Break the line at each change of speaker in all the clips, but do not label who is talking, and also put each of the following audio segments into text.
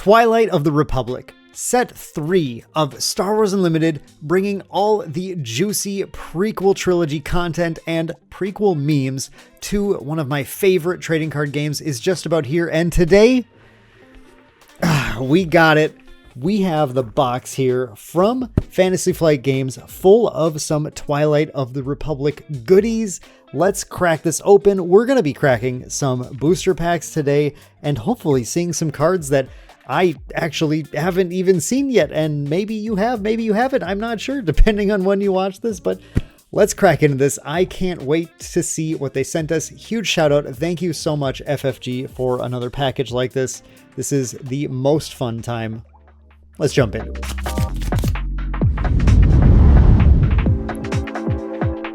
Twilight of the Republic, Set 3 of Star Wars Unlimited, bringing all the juicy prequel trilogy content and prequel memes to one of my favorite trading card games is just about here. And today, we got it. We have the box here from Fantasy Flight Games full of some Twilight of the Republic goodies. Let's crack this open. We're going to be cracking some booster packs today and hopefully seeing some cards that I actually haven't even seen yet. And maybe you have, maybe you haven't. I'm not sure, depending on when you watch this, but let's crack into this. I can't wait to see what they sent us. Huge shout out. Thank you so much, FFG, for another package like this. This is the most fun time. Let's jump into it.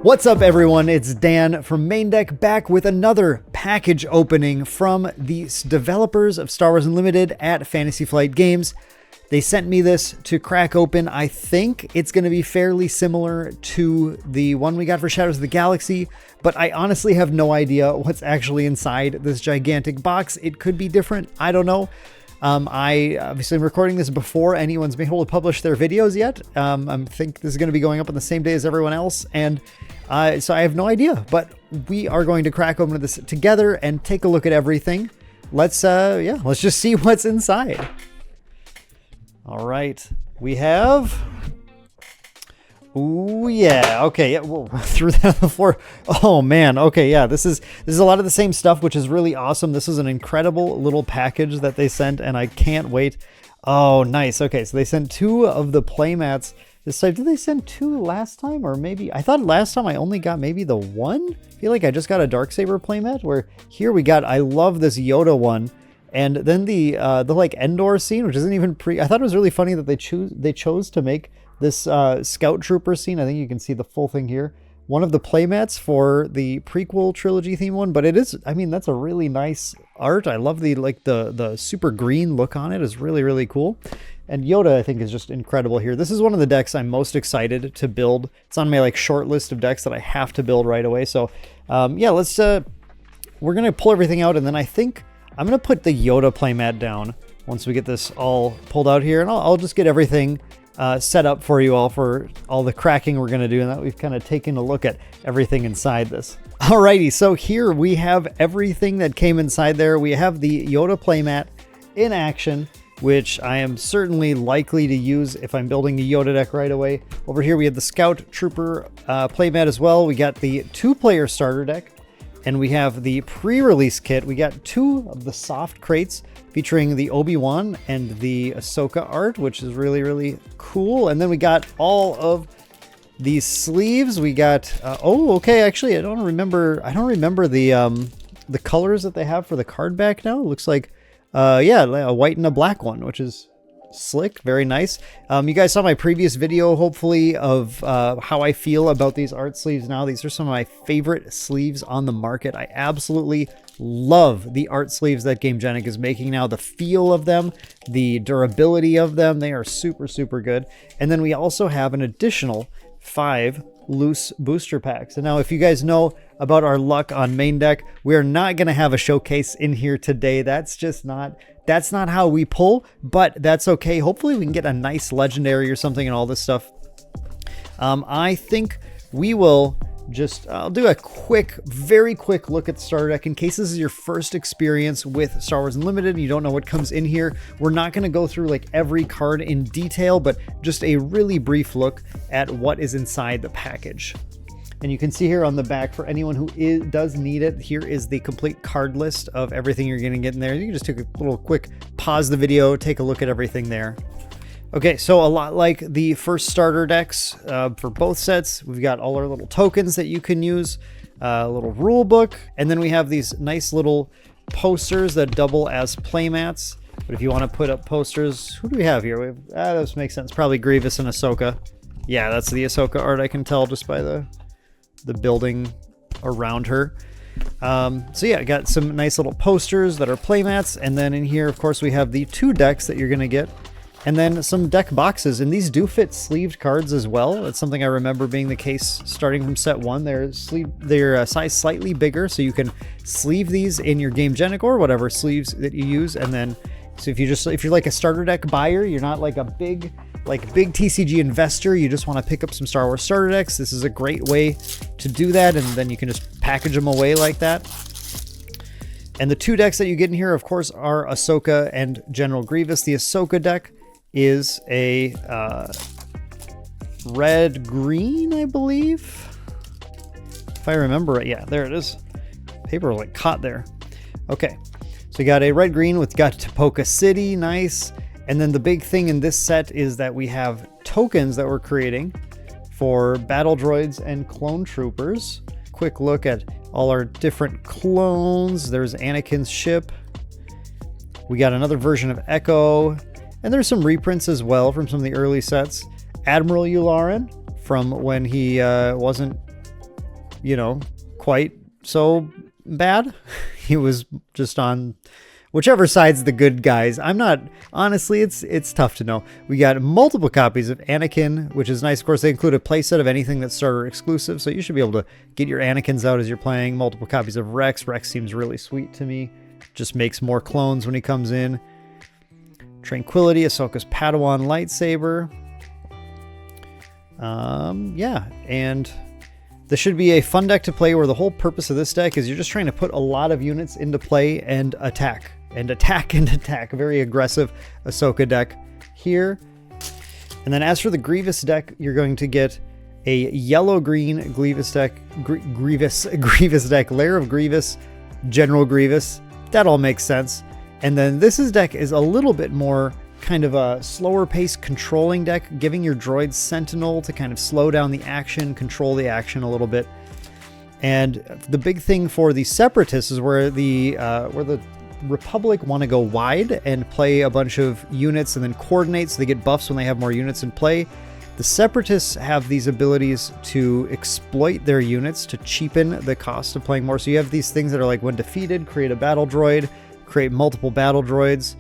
What's up, everyone? It's Dan from Main Deck, back with another package opening from the developers of Star Wars Unlimited at Fantasy Flight Games. They sent me this to crack open. I think it's going to be fairly similar to the one we got for Shadows of the Galaxy, but I honestly have no idea what's actually inside this gigantic box. It could be different. I don't know. I obviously am recording this before anyone's been able to publish their videos yet. I think this is going to be going up on the same day as everyone else, and so I have no idea, but we are going to crack open this together and take a look at everything. Let's just see what's inside. All right, we have... Ooh, yeah. Okay. Yeah. Whoa, threw that on the floor. Oh man. Okay. Yeah. This is a lot of the same stuff, which is really awesome. This is an incredible little package that they sent, and I can't wait. Oh, nice. Okay. So they sent 2 of the playmats this time. Did they send 2 last time? Or maybe, I thought last time I only got maybe the 1. I feel like I just got a Darksaber playmat, where here we got, I love this Yoda one. And then the like Endor scene, which isn't even I thought it was really funny that they chose to make this Scout Trooper scene. I think you can see the full thing here. One of the playmats for the prequel trilogy theme one, but it is, I mean, that's a really nice art. I love the super green look on it is really, really cool. And Yoda, I think, is just incredible here. This is one of the decks I'm most excited to build. It's on my like short list of decks that I have to build right away. So yeah, we're going to pull everything out, and then I think I'm going to put the Yoda playmat down once we get this all pulled out here, and I'll just get everything set up for you all for all the cracking we're going to do, and that we've kind of taken a look at everything inside this. Alrighty, so here we have everything that came inside there. We have the Yoda playmat in action, which I am certainly likely to use if I'm building a Yoda deck right away. Over here we have the Scout Trooper playmat as well. We got the 2-player starter deck, and we have the pre-release kit. We got 2 of the soft crates featuring the Obi-Wan and the Ahsoka art, which is really, really cool. And then we got all of these sleeves. We got, oh, okay, actually, I don't remember the colors that they have for the card back now. It looks like, yeah, a white and a black one, which is slick, very nice. You guys saw my previous video, hopefully, of how I feel about these art sleeves now. These are some of my favorite sleeves on the market. I absolutely love the art sleeves that Gamegenic is making now. The feel of them, the durability of them, they are super, super good. And then we also have an additional 5 loose booster packs. And now, if you guys know about our luck on Main Deck, we are not going to have a showcase in here today. That's not how we pull, but that's okay. Hopefully we can get a nice legendary or something and all this stuff. I think we will just, I'll do a very quick look at the starter deck in case this is your first experience with Star Wars Unlimited and you don't know what comes in here. We're not going to go through like every card in detail, but just a really brief look at what is inside the package. And you can see here on the back, for anyone who does need it, here is the complete card list of everything you're going to get in there. You can just take a little quick pause the video, take a look at everything there. Okay, so a lot like the first starter decks for both sets, we've got all our little tokens that you can use, a little rule book, and then we have these nice little posters that double as playmats. But if you want to put up posters, who do we have here? We have, this makes sense, probably Grievous and Ahsoka. Yeah, that's the Ahsoka art, I can tell just by the building around her. So yeah, I got some nice little posters that are playmats, and then in here, of course, we have the 2 decks that you're going to get. And then some deck boxes, and these do fit sleeved cards as well. That's something I remember being the case starting from set 1. They're size slightly bigger, so you can sleeve these in your Gamegenic or whatever sleeves that you use, and then So if you're like a starter deck buyer, you're not like a big TCG investor, you just want to pick up some Star Wars starter decks, this is a great way to do that, and then you can just package them away like that. And the 2 decks that you get in here, of course, are Ahsoka and General Grievous. The Ahsoka deck is a red-green, I believe. If I remember it, yeah, there it is. Paper like caught there. Okay, so you got a red-green with got Tapoka City, nice. And then the big thing in this set is that we have tokens that we're creating for battle droids and clone troopers. Quick look at all our different clones. There's Anakin's ship. We got another version of Echo. And there's some reprints as well from some of the early sets. Admiral Yularen from when he wasn't, you know, quite so bad. He was just on whichever side's the good guys. I'm not, honestly, it's tough to know. We got multiple copies of Anakin, which is nice. Of course, they include a playset of anything that's starter exclusive, so you should be able to get your Anakins out as you're playing. Multiple copies of Rex. Rex seems really sweet to me. Just makes more clones when he comes in. Tranquility, Ahsoka's Padawan lightsaber. Yeah, and this should be a fun deck to play where the whole purpose of this deck is you're just trying to put a lot of units into play and attack. And attack and attack. A very aggressive Ahsoka deck here. And then as for the Grievous deck, you're going to get a yellow-green Grievous deck, Grievous deck, Lair of Grievous, General Grievous. That all makes sense. And then this deck is a little bit more kind of a slower pace controlling deck, giving your droids Sentinel to kind of slow down the action, control the action a little bit. And the big thing for the Separatists is where the Republic want to go wide and play a bunch of units and then coordinate so they get buffs when they have more units in play. The Separatists have these abilities to exploit their units to cheapen the cost of playing more. So you have these things that are like, when defeated, create a battle droid, create multiple battle droids.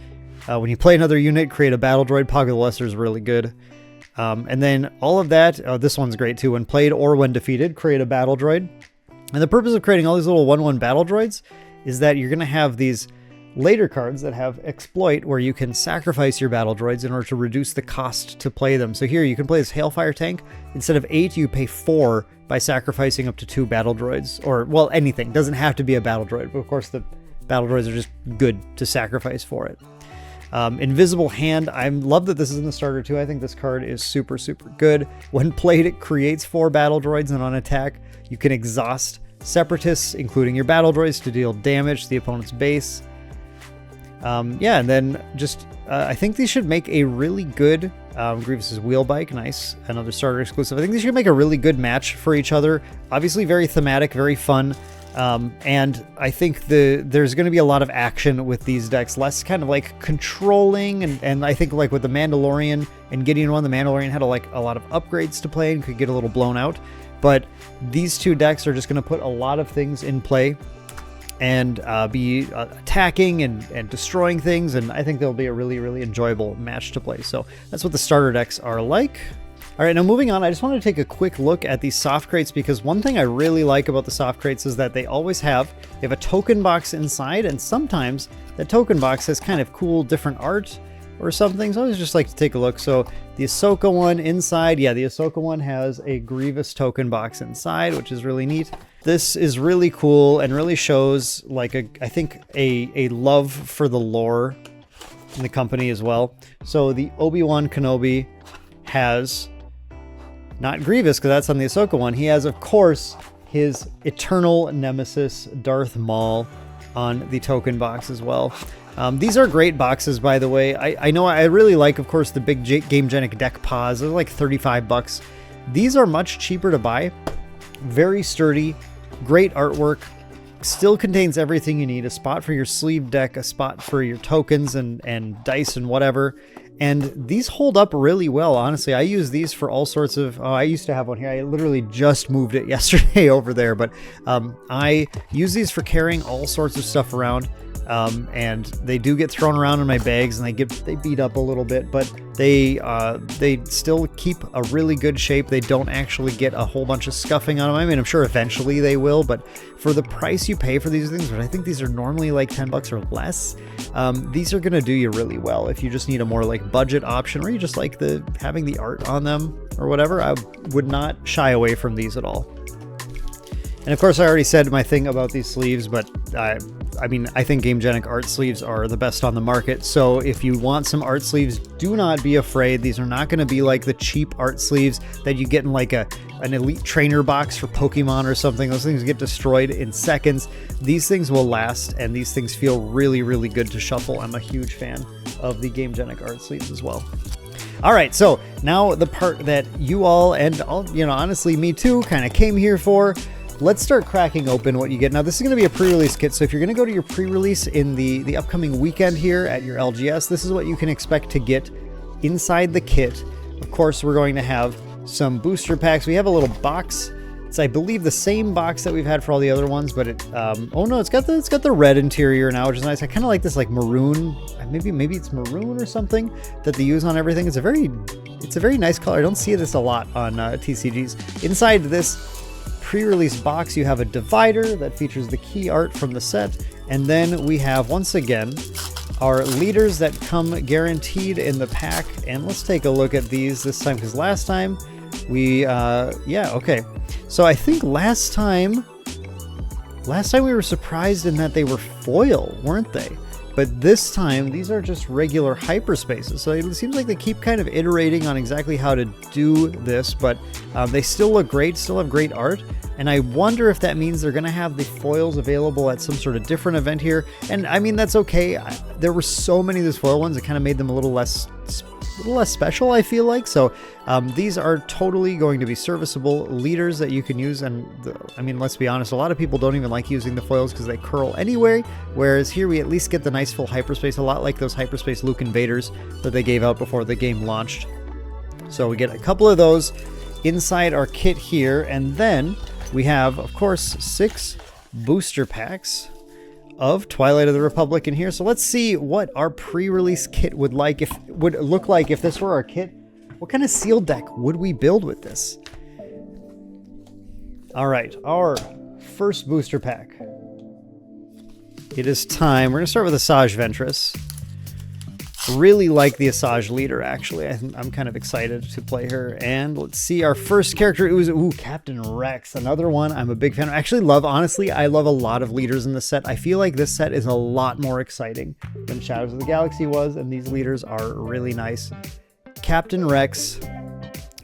When you play another unit, create a battle droid. Pog of the Lesser is really good. And then all of that, this one's great too. When played or when defeated, create a battle droid. And the purpose of creating all these little 1/1 battle droids is that you're going to have these later cards that have exploit where you can sacrifice your battle droids in order to reduce the cost to play them. So here you can play this Hailfire tank. Instead of 8, you pay 4 by sacrificing up to 2 battle droids. Or, well, anything. Doesn't have to be a battle droid, but of course the battle droids are just good to sacrifice for it. Invisible Hand, I love that this is in the starter too. I think this card is super, super good. When played, it creates 4 battle droids, and on attack, you can exhaust Separatists, including your battle droids, to deal damage to the opponent's base. Yeah, and then just, I think these should make a really good, Grievous's Wheel Bike, nice, another starter exclusive. I think these should make a really good match for each other. Obviously very thematic, very fun. And I think there's going to be a lot of action with these decks, less kind of like controlling, and I think like with the Mandalorian and Gideon 1, the Mandalorian had a lot of upgrades to play and could get a little blown out. But these 2 decks are just going to put a lot of things in play and be attacking and destroying things, and I think they'll be a really, really enjoyable match to play. So that's what the starter decks are like. All right, now moving on, I just wanted to take a quick look at these soft crates, because one thing I really like about the soft crates is that they have a token box inside, and sometimes that token box has kind of cool different art or something, so I always just like to take a look. So the Ahsoka one inside, yeah, the Ahsoka one has a Grievous token box inside, which is really neat. This is really cool and really shows like I think a love for the lore in the company as well. So the Obi-Wan Kenobi has not Grievous, because that's on the Ahsoka one. He has, of course, his eternal nemesis, Darth Maul, on the token box as well. These are great boxes, by the way. I know I really like, of course, the big Gamegenic deck paws. They're like $35. These are much cheaper to buy. Very sturdy, great artwork. Still contains everything you need. A spot for your sleeve deck, a spot for your tokens and dice and whatever. And these hold up really well, honestly. I use these for all sorts of... Oh, I used to have one here. I literally just moved it yesterday over there. But I use these for carrying all sorts of stuff around. And they do get thrown around in my bags, and they beat up a little bit, but they still keep a really good shape. They don't actually get a whole bunch of scuffing on them. I mean, I'm sure eventually they will, but for the price you you pay for these things, but I think these are normally like 10 bucks or less. These are going to do you really well if you just need a more like budget option, or you just like having the art on them or whatever. I would not shy away from these at all. And of course, I already said my thing about these sleeves, but I mean, I think Gamegenic art sleeves are the best on the market. So if you want some art sleeves, do not be afraid. These are not going to be like the cheap art sleeves that you get in like an elite trainer box for Pokemon or something. Those things get destroyed in seconds. These things will last, and these things feel really, really good to shuffle. I'm a huge fan of the Gamegenic art sleeves as well. All right, so now the part that you all, and all, you know, honestly, me too, kind of came here for. Let's start cracking open what you get. Now, this is going to be a pre-release kit, so if you're going to go to your pre-release in the upcoming weekend here at your LGS, this is what you can expect to get inside the kit. Of course, we're going to have some booster packs. We have a little box. It's, I believe, the same box that we've had for all the other ones, but oh no, it's got the red interior now, which is nice. I kind of like this like maroon. Maybe it's maroon or something that they use on everything. It's a very nice color. I don't see this a lot on TCGs. Inside this pre-release box, you have a divider that features the key art from the set, and then we have, once again, our leaders that come guaranteed in the pack. And let's take a look at these this time, because last time we yeah, okay, so I think last time we were surprised in that they were foil, weren't they? But this time, these are just regular hyperspaces. So it seems like they keep kind of iterating on exactly how to do this, but they still look great, still have great art. And I wonder if that means they're going to have the foils available at some sort of different event here. And I mean, that's okay. There were so many of these foil ones, it kind of made them a little less special, I feel like. So these are totally going to be serviceable leaders that you can use. And I mean, let's be honest, a lot of people don't even like using the foils because they curl anyway. Whereas here we at least get the nice full hyperspace, a lot like those hyperspace Luke Invaders that they gave out before the game launched. So we get a couple of those inside our kit here. And then we have, of course, 6 booster packs of Twilight of the Republic in here. So let's see what our pre-release kit would look like if this were our kit. What kind of sealed deck would we build with this? All right, our first booster pack. It is time. We're gonna start with Asajj Ventress. Really like the Asajj leader, actually. I'm kind of excited to play her. And let's see, our first character, it was, Captain Rex, another one I'm a big fan of. I actually honestly, I love a lot of leaders in this set. I feel like this set is a lot more exciting than Shadows of the Galaxy was, and these leaders are really nice. Captain Rex.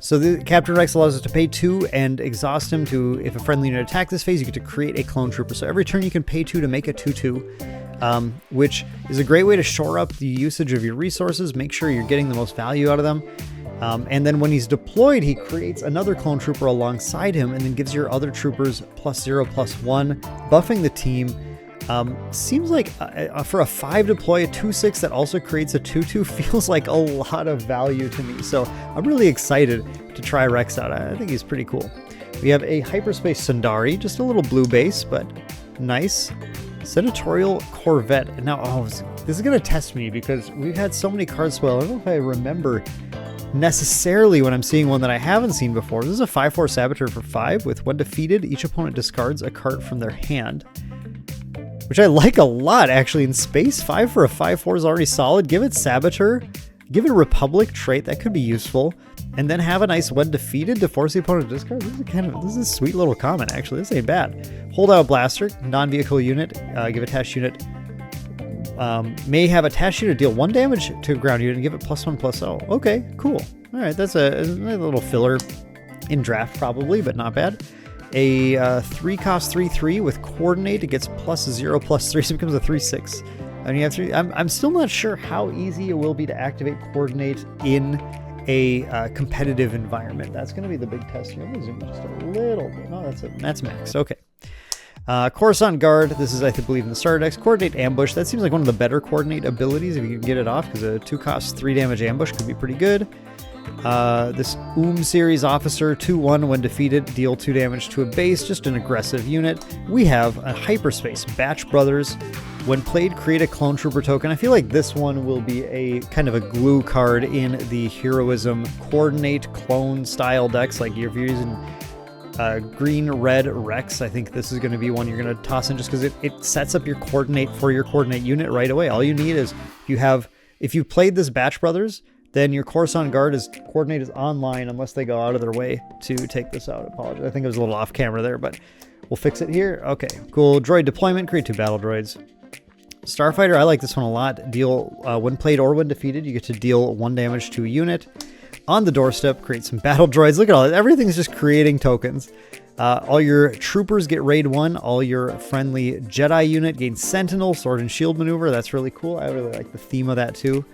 So the Captain Rex allows us to pay 2 and exhaust him to, if a friendly unit attacks this phase, you get to create a clone trooper. So every turn you can pay 2 to make a 2/2. Which is a great way to shore up the usage of your resources, make sure you're getting the most value out of them. And then when he's deployed, he creates another clone trooper alongside him and then gives your other troopers +0/+1, buffing the team. Seems like for a 5 deploy, a 2/6 that also creates a 2/2 feels like a lot of value to me. So I'm really excited to try Rex out. I think he's pretty cool. We have a Hyperspace Sundari, just a little blue base, but nice. Senatorial Corvette. Now, this is going to test me because we've had so many cards spoil. I don't know if I remember necessarily when I'm seeing one that I haven't seen before. This is a 5/4 Saboteur for 5 with when defeated, each opponent discards a card from their hand, which I like a lot, actually. In space, 5 for a 5/4 is already solid. Give it Saboteur, give it Republic trait, that could be useful, and then have a nice when defeated to force the opponent to discard. This is a sweet little comment, actually. This ain't bad. Holdout Blaster, non-vehicle unit, give attached unit, may have attached unit deal 1 damage to ground unit and give it +1/+0. Okay, cool. All right, that's a little filler in draft probably, but not bad. A 3 cost 3/3 with coordinate, it gets +0/+3, so it becomes a 3/6. And you have 3. I'm still not sure how easy it will be to activate coordinate in a competitive environment. That's going to be the big test here. I'm going to zoom just a little bit. No, that's max. Okay. Coruscant Guard. This is, I believe, in the starter decks. Coordinate Ambush. That seems like one of the better coordinate abilities if you can get it off, because a 2 cost 3 damage ambush could be pretty good. This series officer, 2/1 when defeated, deal 2 damage to a base, just an aggressive unit. We have a Hyperspace Batch Brothers. When played, create a clone trooper token. I feel like this one will be a kind of a glue card in the heroism coordinate clone style decks. Like if you're using green, red Rex. I think this is going to be one you're going to toss in just because it sets up your coordinate for your coordinate unit right away. All you need is if you played this Batch Brothers, then your Coruscant Guard coordinate is online unless they go out of their way to take this out. Apologize. I think it was a little off camera there, but we'll fix it here. Okay, cool. Droid deployment, create 2 battle droids. Starfighter, I like this one a lot. Deal, when played or when defeated, you get to deal 1 damage to a unit. On the doorstep, create some battle droids. Look at all that. Everything's just creating tokens. All your troopers get raid 1. All your friendly Jedi unit gains Sentinel, sword and shield maneuver. That's really cool. I really like the theme of that too.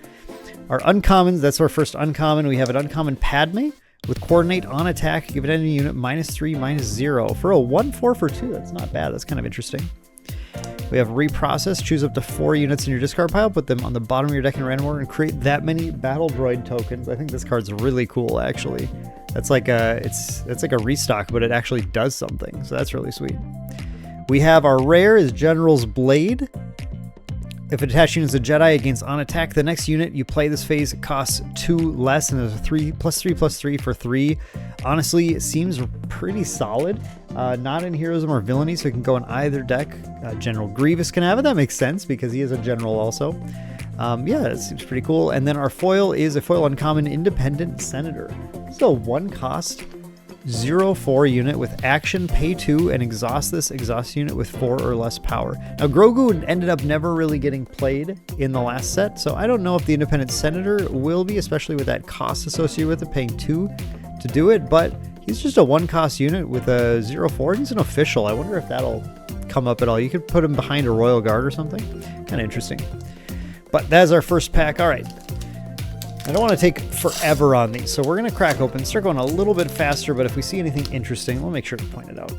Our uncommons, that's our first uncommon. We have an uncommon Padme with coordinate on attack. Give it any unit -3, -0 for a 1/4 for 2. That's not bad. That's kind of interesting. We have reprocess. Choose up to 4 units in your discard pile, put them on the bottom of your deck in random order, and create that many battle droid tokens. I think this card's really cool, actually. That's like it's like a restock, but it actually does something. So that's really sweet. We have our rare is General's Blade. If attached unit is a Jedi, it gains on attack. The next unit you play this phase costs 2 less, and there's a 3/3/3 for 3. Honestly, it seems pretty solid. Not in Heroism or Villainy, so it can go in either deck. General Grievous can have it. That makes sense because he is a general also. Yeah, it seems pretty cool. And then our foil is a foil uncommon Independent Senator. So 1 cost 0/4 unit with action, pay 2, and exhaust this exhaust unit with 4 or less power. Now, Grogu ended up never really getting played in the last set, so I don't know if the Independent Senator will be, especially with that cost associated with it, paying 2 to do it, but he's just a 1-cost unit with a 0/4. He's an official. I wonder if that'll come up at all. You could put him behind a Royal Guard or something. Kind of interesting. But that's our first pack. All right. I don't want to take forever on these, so we're going to crack open, start going a little bit faster, but if we see anything interesting, we'll make sure to point it out.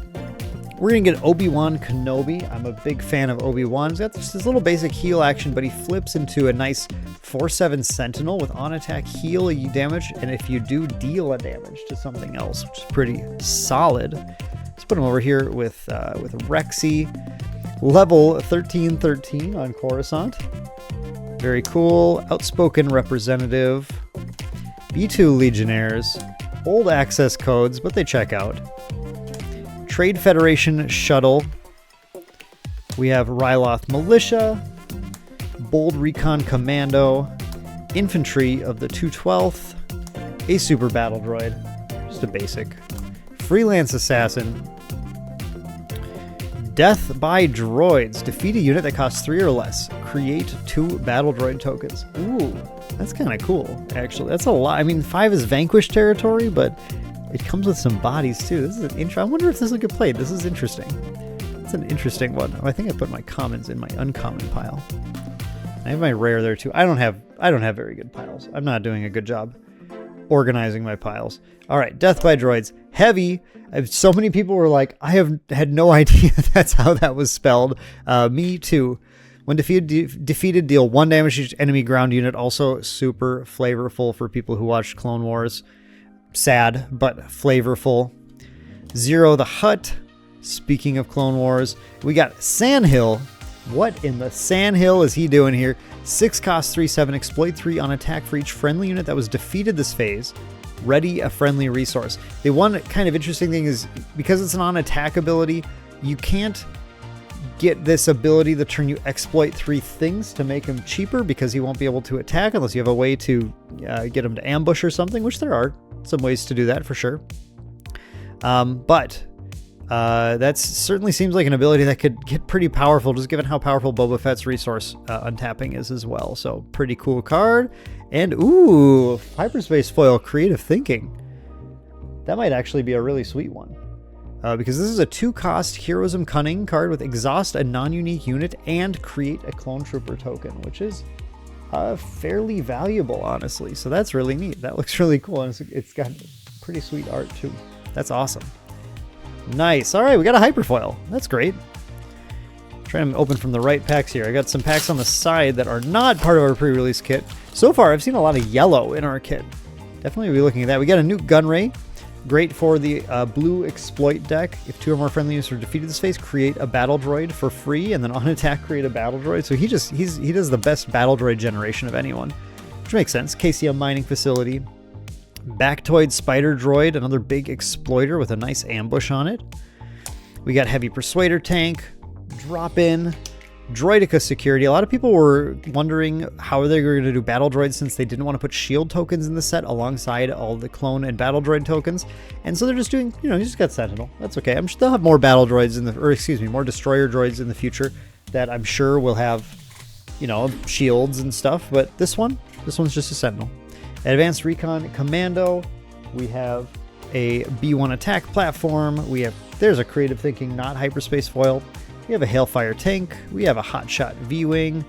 We're going to get Obi-Wan Kenobi. I'm a big fan of Obi-Wan. He's got just this little basic heal action, but he flips into a nice 4/7 Sentinel with on attack, heal a damage, and if you do, deal a damage to something else, which is pretty solid. Let's put him over here with Rexy. Level 1313 on Coruscant. Very cool. Outspoken representative. B2 Legionnaires. Old access codes, but they check out. Trade Federation Shuttle. We have Ryloth Militia. Bold Recon Commando. Infantry of the 212th. A Super Battle Droid. Just a basic. Freelance Assassin. Death by Droids. Defeat a unit that costs 3 or less. Create 2 battle droid tokens. Ooh, that's kind of cool, actually. That's a lot. I mean, 5 is Vanquish territory, but it comes with some bodies, too. This is an intro. I wonder if this will get played. This is interesting. It's an interesting one. Oh, I think I put my commons in my uncommon pile. I have my rare there, too. I don't have very good piles. I'm not doing a good job organizing my piles. All right, Death by Droids. Heavy. So many people were like, I have had no idea that's how that was spelled. Me too. When defeated, deal 1 damage to each enemy ground unit. Also super flavorful for people who watched Clone Wars. Sad, but flavorful. Zero the Hutt. Speaking of Clone Wars, we got Sandhill. What in the Sandhill is he doing here? 6 cost 3/7. Exploit 3 on attack for each friendly unit that was defeated this phase. Ready a friendly resource. The one kind of interesting thing is because it's an on attack ability, you can't get this ability to turn you exploit 3 things to make him cheaper because he won't be able to attack unless you have a way to get him to ambush or something, which there are some ways to do that for sure. But that certainly seems like an ability that could get pretty powerful just given how powerful Boba Fett's resource untapping is as well. So pretty cool card. And ooh, Hyperspace Foil Creative Thinking. That might actually be a really sweet one. Because this is a 2-cost Heroism Cunning card with exhaust a non-unique unit and create a Clone Trooper token, which is fairly valuable, honestly. So that's really neat. That looks really cool. And it's got pretty sweet art too. That's awesome. Nice. All right, we got a Hyperfoil. That's great. Trying to open from the right packs here. I got some packs on the side that are not part of our pre-release kit. So far, I've seen a lot of yellow in our kit. Definitely be looking at that. We got a Nuke Gunray. Great for the blue exploit deck. If 2 or more friendly units are defeated this phase, create a battle droid for free, and then on attack, create a battle droid. So he does the best battle droid generation of anyone, which makes sense. KCM Mining Facility. Bactoid Spider Droid, another big exploiter with a nice ambush on it. We got Heavy Persuader Tank, Drop In, Droidica Security. A lot of people were wondering how they were going to do battle droids since they didn't want to put shield tokens in the set alongside all the clone and battle droid tokens. And so they're just doing, you just got Sentinel. That's okay. I'm sure they'll have more battle droids more destroyer droids in the future that I'm sure will have, shields and stuff. But this one's just a Sentinel. Advanced Recon Commando. We have a B1 attack platform. There's a Creative Thinking, not hyperspace foil. We have a Hailfire tank. We have a Hotshot V-Wing.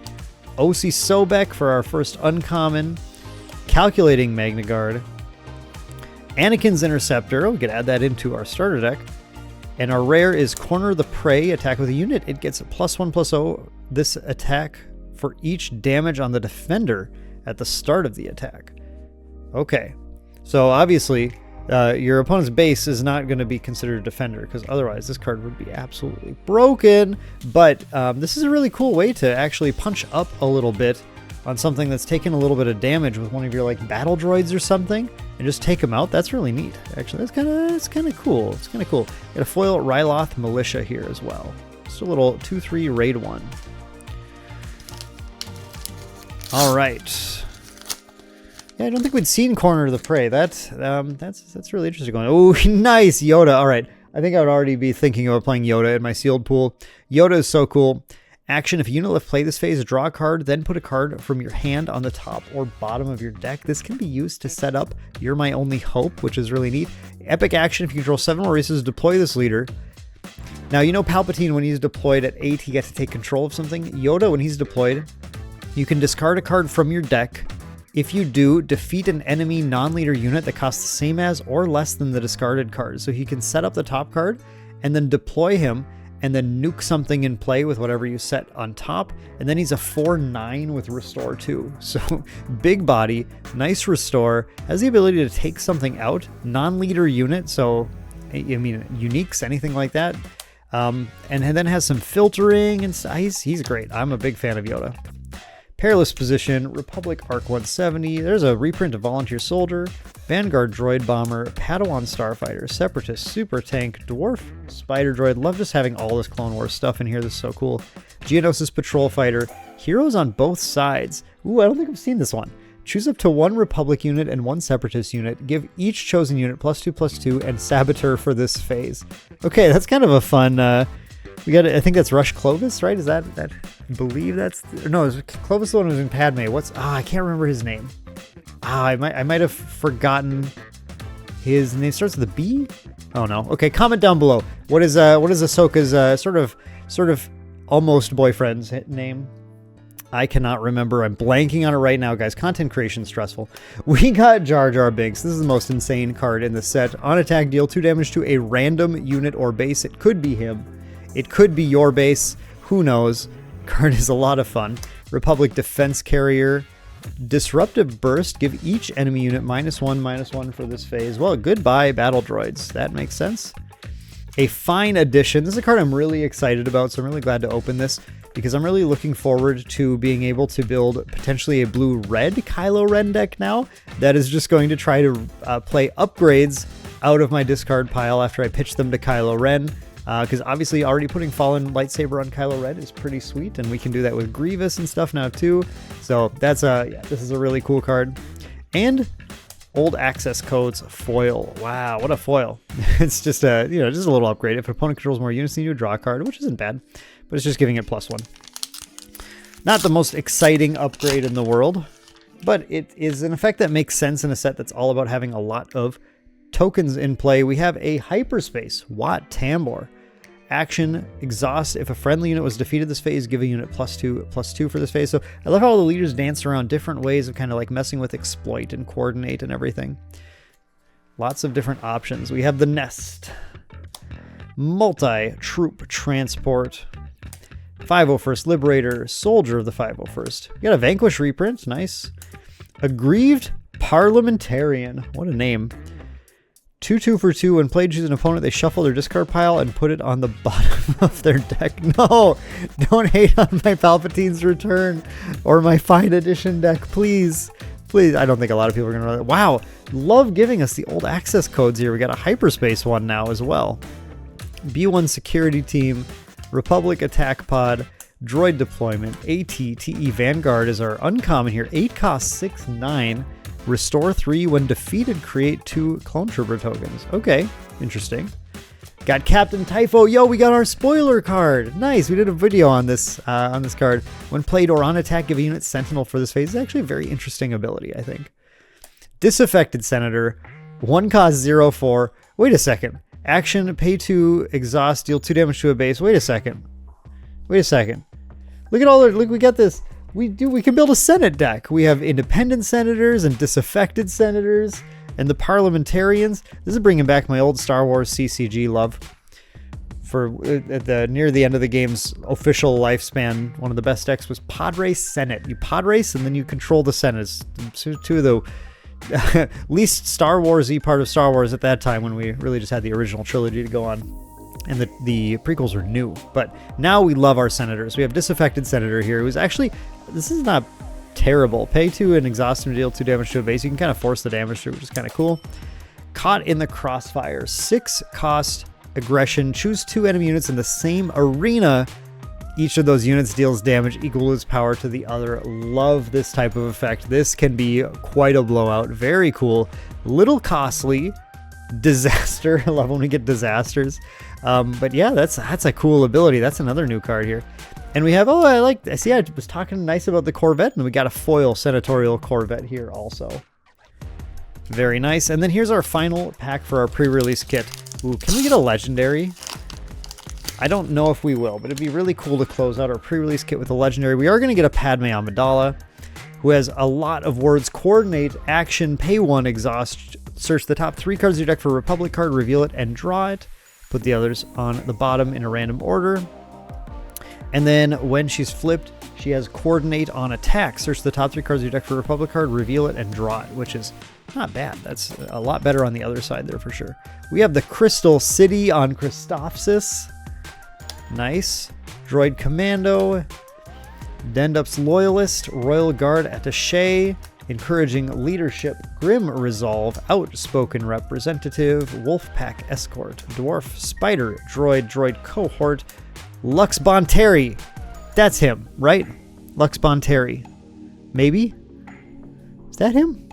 OC Sobek for our first uncommon. Calculating Magna Guard. Anakin's Interceptor. We could add that into our starter deck. And our rare is Corner the Prey. Attack with a unit. It gets a +1/+0. This attack for each damage on the defender at the start of the attack. Okay. So obviously, your opponent's base is not going to be considered a defender, because otherwise this card would be absolutely broken. But this is a really cool way to actually punch up a little bit on something that's taken a little bit of damage with one of your battle droids or something, and just take them out. That's really neat. Actually, it's kind of cool. It's kind of cool. Got a foil Ryloth Militia here as well. Just a little 2/3 raid 1. All right. Yeah, I don't think we'd seen Corner the Prey. That's really interesting. Oh, nice Yoda. All right, I think I would already be thinking about playing Yoda in my sealed pool. Yoda is so cool. Action: if a unit left play this phase, draw a card, then put a card from your hand on the top or bottom of your deck. This can be used to set up You're My Only Hope, which is really neat. Epic action: if you control 7 more races, deploy this leader. Now, Palpatine, when he's deployed at 8, he gets to take control of something. Yoda, when he's deployed, you can discard a card from your deck. If you do, defeat an enemy non-leader unit that costs the same as or less than the discarded card. So he can set up the top card and then deploy him and then nuke something in play with whatever you set on top. And then he's a 4/9 with Restore 2. So big body, nice Restore, has the ability to take something out, non-leader unit. So, uniques, anything like that. And then has some filtering and he's great. I'm a big fan of Yoda. Perilous Position, Republic Arc 170, there's a reprint of Volunteer Soldier, Vanguard Droid Bomber, Padawan Starfighter, Separatist Super Tank, Dwarf Spider Droid. Love just having all this Clone Wars stuff in here. This is so cool. Geonosis Patrol Fighter, heroes on both sides. Ooh, I don't think I've seen this one. Choose up to 1 Republic unit and 1 Separatist unit. Give each chosen unit +2/+2 and Saboteur for this phase. Okay, that's kind of a fun... I think that's Rush Clovis, right? Is that I believe that's... No, is Clovis the one who's in Padme. I can't remember his name. I might have forgotten his name. Starts with a B? Oh, no. Okay, comment down below. What is Ahsoka's sort of almost boyfriend's name? I cannot remember. I'm blanking on it right now, guys. Content creation stressful. We got Jar Jar Binks. This is the most insane card in the set. On attack, deal 2 damage to a random unit or base. It could be him. It could be your base. Who knows? Card is a lot of fun. Republic Defense Carrier. Disruptive Burst. Give each enemy unit -1/-1 for this phase. Well, goodbye, Battle Droids. That makes sense. A Fine Addition. This is a card I'm really excited about, so I'm really glad to open this because I'm really looking forward to being able to build potentially a blue-red Kylo Ren deck now that is just going to try to play upgrades out of my discard pile after I pitch them to Kylo Ren. Because obviously already putting Fallen Lightsaber on Kylo Ren is pretty sweet, and we can do that with Grievous and stuff now too. So that's this is a really cool card. And Old Access Codes foil. Wow, what a foil! It's just a just a little upgrade. If an opponent controls more units than you, draw a card, which isn't bad, but it's just giving it +1. Not the most exciting upgrade in the world, but it is an effect that makes sense in a set that's all about having a lot of tokens in play. We have a Hyperspace Wat Tambor. Action: exhaust. If a friendly unit was defeated this phase, give a unit +2/+2 for this phase. So I love how all the leaders dance around different ways of kind of like messing with exploit and coordinate and everything. Lots of different options. We have the Nest. Multi-Troop Transport. 501st Liberator. Soldier of the 501st. We got a Vanquish reprint. Nice. Aggrieved Parliamentarian. What a name. 2/2 for 2. When played, choose an opponent. They shuffle their discard pile and put it on the bottom of their deck. No! Don't hate on my Palpatine's Return or my Fine Edition deck, please. Please, I don't think a lot of people are going to know that. Wow, love giving us the old access codes here. We got a hyperspace one now as well. B1 security team, Republic attack pod, droid deployment, ATTE Vanguard is our uncommon here. 8 cost 6/9, restore 3 when defeated, create 2 clone trooper tokens. Okay, interesting. Got Captain Typho. Yo, we got our spoiler card. Nice. We did a video on this card. When played or on attack, give a unit Sentinel for this phase. It's actually a very interesting ability, I think. Disaffected Senator. 1 cost 0/4. Wait a second. Action, pay 2, exhaust, deal 2 damage to a base. Wait a second. Wait a second. Look at all the, look, we got this. We can build a Senate deck. We have independent senators and disaffected senators. And the parliamentarians. This is bringing back my old Star Wars CCG love. For near the end of the game's official lifespan, one of the best decks was Pod Race Senate. You pod race and then you control the Senate. It's two of the least Star Wars-y part of Star Wars at that time, when we really just had the original trilogy to go on. And the prequels were new. But now we love our senators. We have disaffected senator here, who's actually, this is not terrible. Pay 2 and exhaust him to deal 2 damage to a base. You can kind of force the damage through, which is kind of cool. Caught in the Crossfire. 6 cost aggression. Choose 2 enemy units in the same arena. Each of those units deals damage equal to its power to the other. Love this type of effect. This can be quite a blowout. Very cool. Little costly. Disaster. I love when we get disasters. But yeah, that's a cool ability. That's another new card here. And we have, I see I was talking nice about the Corvette, and we got a foil senatorial Corvette here also. Very nice. And then here's our final pack for our pre-release kit. Ooh, can we get a legendary? I don't know if we will, but it'd be really cool to close out our pre-release kit with a legendary. We are going to get a Padme Amidala, who has a lot of words. Coordinate, action, pay 1, exhaust, search the top 3 cards of your deck for a Republic card, reveal it, and draw it. Put the others on the bottom in a random order. And then when she's flipped, she has coordinate on attack. Search the top 3 cards of your deck for a Republic card, reveal it, and draw it, which is not bad. That's a lot better on the other side there for sure. We have the Crystal City on Christophsis. Nice. Droid Commando. Dendup's Loyalist. Royal Guard Attaché. Encouraging Leadership. Grim Resolve. Outspoken Representative. Wolfpack Escort. Dwarf Spider. Droid Cohort. Lux Bonteri. That's him, right? Lux Bonteri. Maybe? Is that him?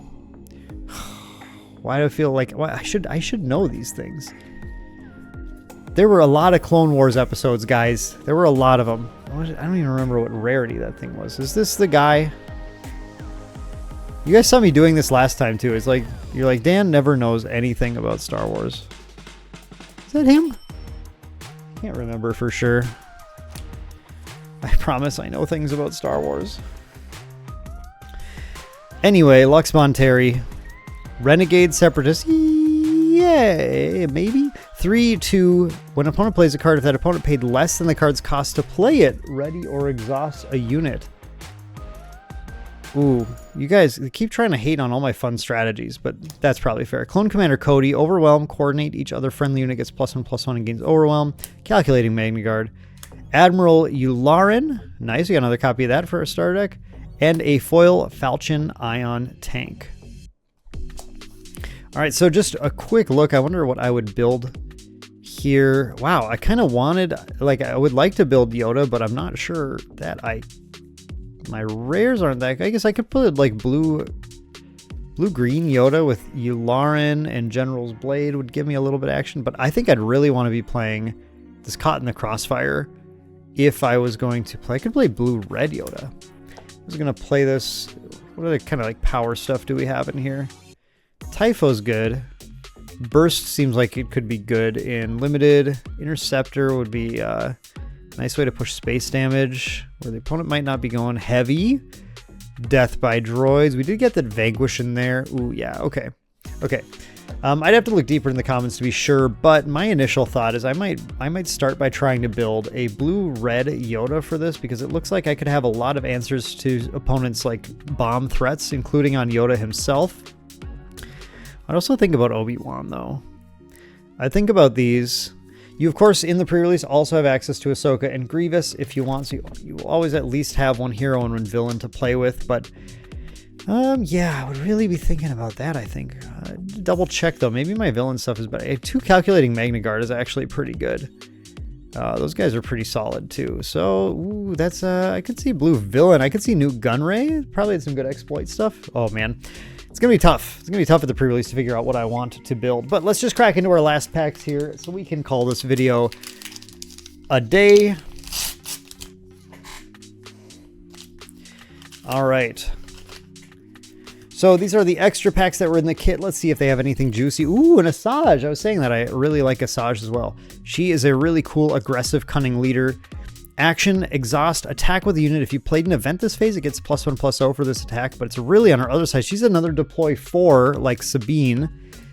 Why do I feel like I should know these things? There were a lot of Clone Wars episodes, guys. There were a lot of them. I don't even remember what rarity that thing was. Is this the guy? You guys saw me doing this last time too. It's like, you're like, Dan never knows anything about Star Wars. Is that him? Can't remember for sure. I promise I know things about Star Wars. Anyway, Lux Bonteri. Renegade Separatist. Yay, maybe. 3/2. When an opponent plays a card, if that opponent paid less than the card's cost to play it, ready or exhaust a unit. Ooh, you guys keep trying to hate on all my fun strategies, but that's probably fair. Clone Commander Cody, Overwhelm, coordinate. Each other friendly unit gets +1/+1 and gains Overwhelm. Calculating Magna Guard. Admiral Yularen. Nice, we got another copy of that for our starter deck. And a foil Falchion Ion Tank. All right, so just a quick look. I wonder what I would build here. Wow, I kind of wanted, like, I would like to build Yoda, but I'm not sure that my rares aren't that. I guess I could put like blue-green Yoda with Yularen and General's Blade would give me a little bit of action, but I think I'd really want to be playing this Caught in the Crossfire if I was going to play. I could play blue-red Yoda. I was going to play this. What other kind of like power stuff do we have in here? Typho's good. Burst seems like it could be good in limited. Interceptor would be nice way to push space damage, where the opponent might not be going heavy. Death by droids. We did get that Vanquish in there. Ooh, yeah, okay. Okay. I'd have to look deeper in the comments to be sure, but my initial thought is I might start by trying to build a blue-red Yoda for this, because it looks like I could have a lot of answers to opponents' like bomb threats, including on Yoda himself. I'd also think about Obi-Wan, though. I think about these. You, of course, in the pre-release also have access to Ahsoka and Grievous if you want. So you will always at least have one hero and one villain to play with. But Yeah, I would really be thinking about that, I think. Double check, though. Maybe my villain stuff is better. 2 Calculating Magna Guard is actually pretty good. Those guys are pretty solid, too. So, ooh, that's, I could see Blue Villain. I could see New Gunray. Probably had some good exploit stuff. Oh, man. It's going to be tough. It's going to be tough at the pre-release to figure out what I want to build. But let's just crack into our last packs here so we can call this video a day. All right. So these are the extra packs that were in the kit. Let's see if they have anything juicy. Ooh, an Asajj. I was saying that I really like Asajj as well. She is a really cool, aggressive, cunning leader. Action, exhaust, attack with a unit. If you played an event this phase, it gets +1/+0 for this attack, but it's really on her other side. She's another deploy 4, like Sabine.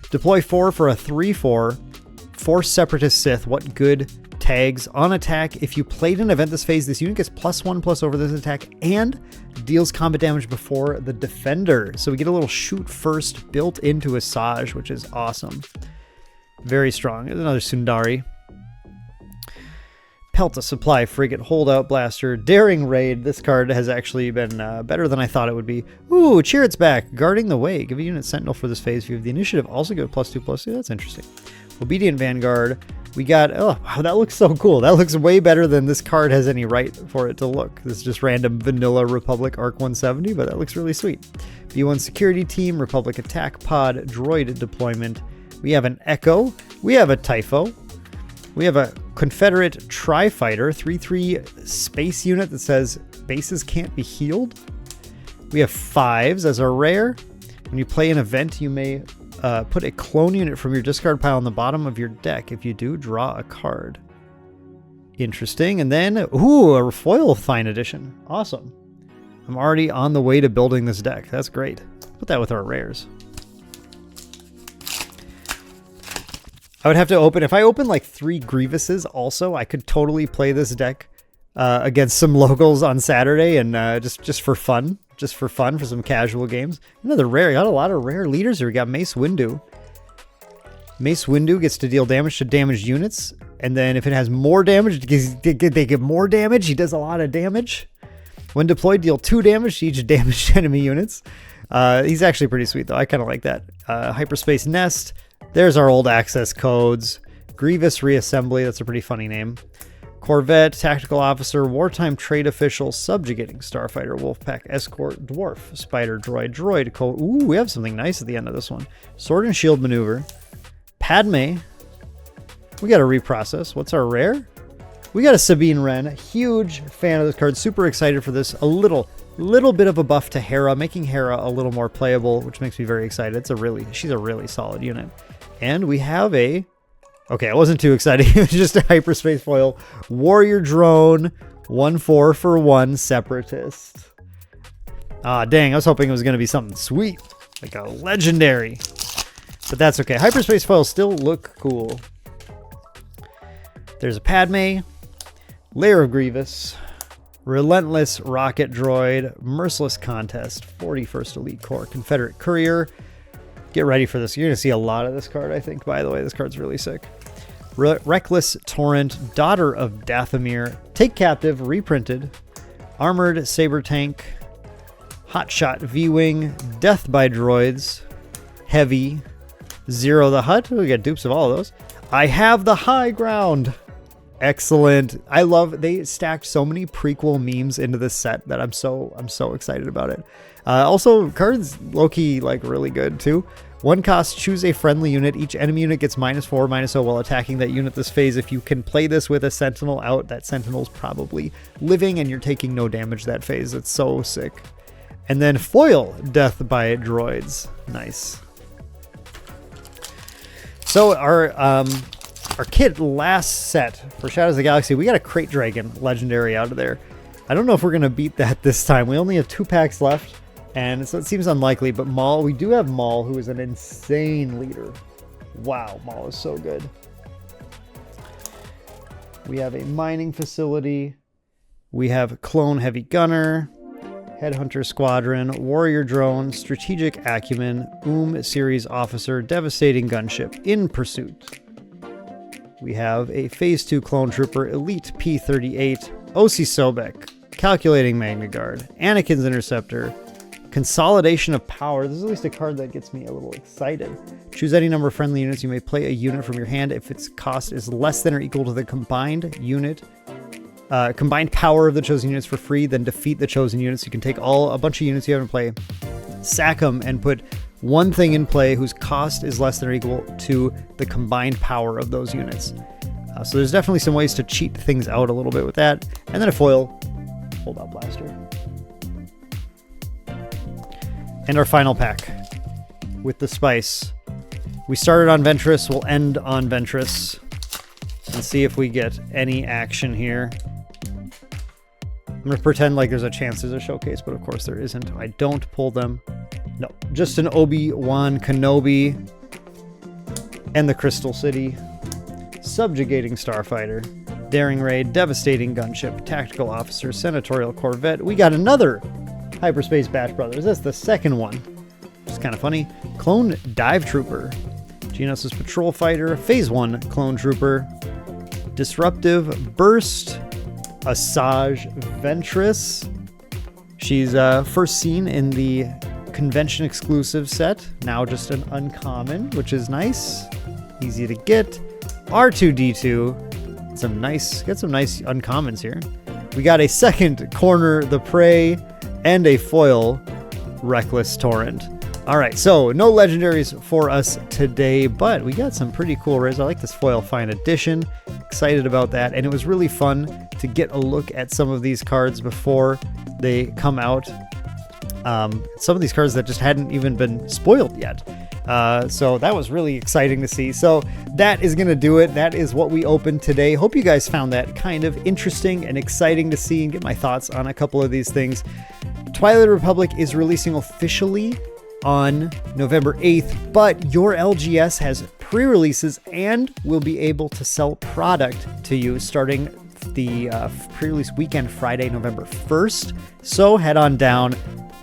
Deploy 4 for a 3/4. 4 Separatist Sith. What good tags. On attack, if you played an event this phase, this unit gets +1/+0 for this attack and deals combat damage before the defender. So we get a little shoot first built into Asajj, which is awesome. Very strong. There's another Sundari. Pelta Supply Frigate, Holdout Blaster, Daring Raid. This card has actually been better than I thought it would be. Ooh, Chirrut's back. Guarding the Way. Give a unit Sentinel for this phase. If you have the initiative, also give it +2/+2. That's interesting. Obedient Vanguard. We got, oh, wow, that looks so cool. That looks way better than this card has any right for it to look. This is just random vanilla Republic Arc 170, but that looks really sweet. B1 Security Team, Republic Attack Pod, Droid Deployment. We have an Echo. We have a Typho. We have a Confederate Tri-Fighter, 3/3 space unit that says bases can't be healed. We have 5s as a rare. When you play an event, you may put a clone unit from your discard pile on the bottom of your deck. If you do, draw a card. Interesting. And then, ooh, a foil fine edition. Awesome. I'm already on the way to building this deck. That's great. Put that with our rares. I would have to open, if I open like 3 Grievuses also, I could totally play this deck against some locals on Saturday and just for fun. Just for fun, for some casual games. Another rare. You got a lot of rare leaders here. We got Mace Windu. Mace Windu gets to deal damage to damaged units. And then if it has more damage, they get more damage. He does a lot of damage. When deployed, deal 2 damage to each damaged enemy units. He's actually pretty sweet, though. I kind of like that. Hyperspace Nest. There's our old access codes. Grievous Reassembly. That's a pretty funny name. Corvette, Tactical Officer, Wartime Trade Official, Subjugating Starfighter, Wolfpack Escort, Dwarf, Spider Droid, Droid Code. Ooh, we have something nice at the end of this one. Sword and Shield Maneuver. Padme. We got a Reprocess. What's our rare? We got a Sabine Wren. Huge fan of this card. Super excited for this. A little bit of a buff to Hera, making Hera a little more playable, which makes me very excited. She's a really solid unit. And we have a... Okay, it wasn't too exciting. It was just a hyperspace foil. Warrior Drone, 1/4 for 1 Separatist. Ah, dang, I was hoping it was going to be something sweet, like a legendary. But that's okay. Hyperspace foils still look cool. There's a Padme, Lair of Grievous, Relentless Rocket Droid, Merciless Contest, 41st Elite Corps, Confederate Courier. Get ready for this. You're going to see a lot of this card, I think, by the way. This card's really sick. Reckless Torrent, Daughter of Dathomir, Take Captive, reprinted, Armored Saber Tank, Hotshot V-Wing, Death by Droids, Heavy, Zero the Hutt. We got dupes of all of those. I have the high ground. Excellent. I love, they stacked so many prequel memes into this set that I'm so excited about it. Also, cards low-key like really good too. 1 cost, choose a friendly unit. Each enemy unit gets -4/-0 while attacking that unit this phase. If you can play this with a Sentinel out, that Sentinel's probably living and you're taking no damage that phase. It's so sick. And then foil, Death by Droids. Nice. So our kit last set for Shadows of the Galaxy, we got a Crate Dragon legendary out of there. I don't know if we're going to beat that this time. We only have 2 packs left, and so it seems unlikely. But Maul, we do have Maul, who is an insane leader. Wow, Maul is so good. We have a mining facility. We have Clone Heavy Gunner, Headhunter Squadron, Warrior Drone, Strategic Acumen, Series Officer, Devastating Gunship, In Pursuit. We have a Phase 2 Clone Trooper, Elite P-38, Osi Sobek, Calculating Magna Guard, Anakin's Interceptor, Consolidation of Power. This is at least a card that gets me a little excited. Choose any number of friendly units. You may play a unit from your hand if its cost is less than or equal to the combined power of the chosen units for free. Then defeat the chosen units. You can take a bunch of units you have in play, sack them, and put one thing in play whose cost is less than or equal to the combined power of those units. So there's definitely some ways to cheat things out a little bit with that. And then a foil holdout blaster. And our final pack with the spice. We started on Ventress, we'll end on Ventress and see if we get any action here. I'm going to pretend like there's a chance there's a showcase, but of course there isn't. I don't pull them. No, just an Obi-Wan Kenobi and the Crystal City. Subjugating Starfighter, Daring Raid, Devastating Gunship, Tactical Officer, Senatorial Corvette. We got another Hyperspace Batch Brothers. That's the second one. It's kind of funny. Clone Dive Trooper, Geonosis Patrol Fighter, Phase 1 Clone Trooper, Disruptive Burst, Asajj Ventress. She's first seen in the convention exclusive set. Now just an uncommon, which is nice. Easy to get. R2-D2. Get some nice uncommons here. We got a second Corner the Prey and a foil Reckless Torrent. All right, so no legendaries for us today, but we got some pretty cool rares. I like this foil Fine Edition. Excited about that, and it was really fun to get a look at some of these cards before they come out. Some of these cards that just hadn't even been spoiled yet. So that was really exciting to see. So that is going to do it. That is what we opened today. Hope you guys found that kind of interesting and exciting to see and get my thoughts on a couple of these things. Twilight Republic is releasing officially on November 8th, but your LGS has pre-releases and will be able to sell product to you starting the pre-release weekend, Friday, November 1st. So head on down,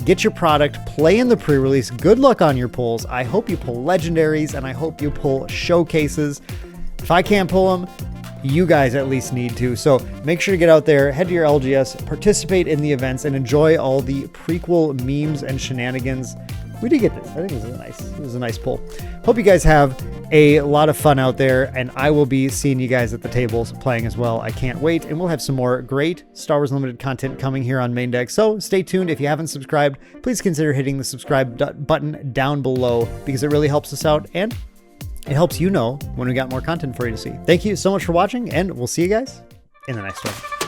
get your product, play in the pre-release. Good luck on your pulls. I hope you pull legendaries and I hope you pull showcases. If I can't pull them, you guys at least need to. So make sure to get out there, head to your LGS, participate in the events, and enjoy all the prequel memes and shenanigans. We did get this. I think this was a nice pull. Hope you guys have a lot of fun out there, and I will be seeing you guys at the tables playing as well. I can't wait, and we'll have some more great Star Wars Limited content coming here on Main Deck. So stay tuned. If you haven't subscribed, please consider hitting the subscribe button down below because it really helps us out, and it helps you know when we got more content for you to see. Thank you so much for watching, and we'll see you guys in the next one.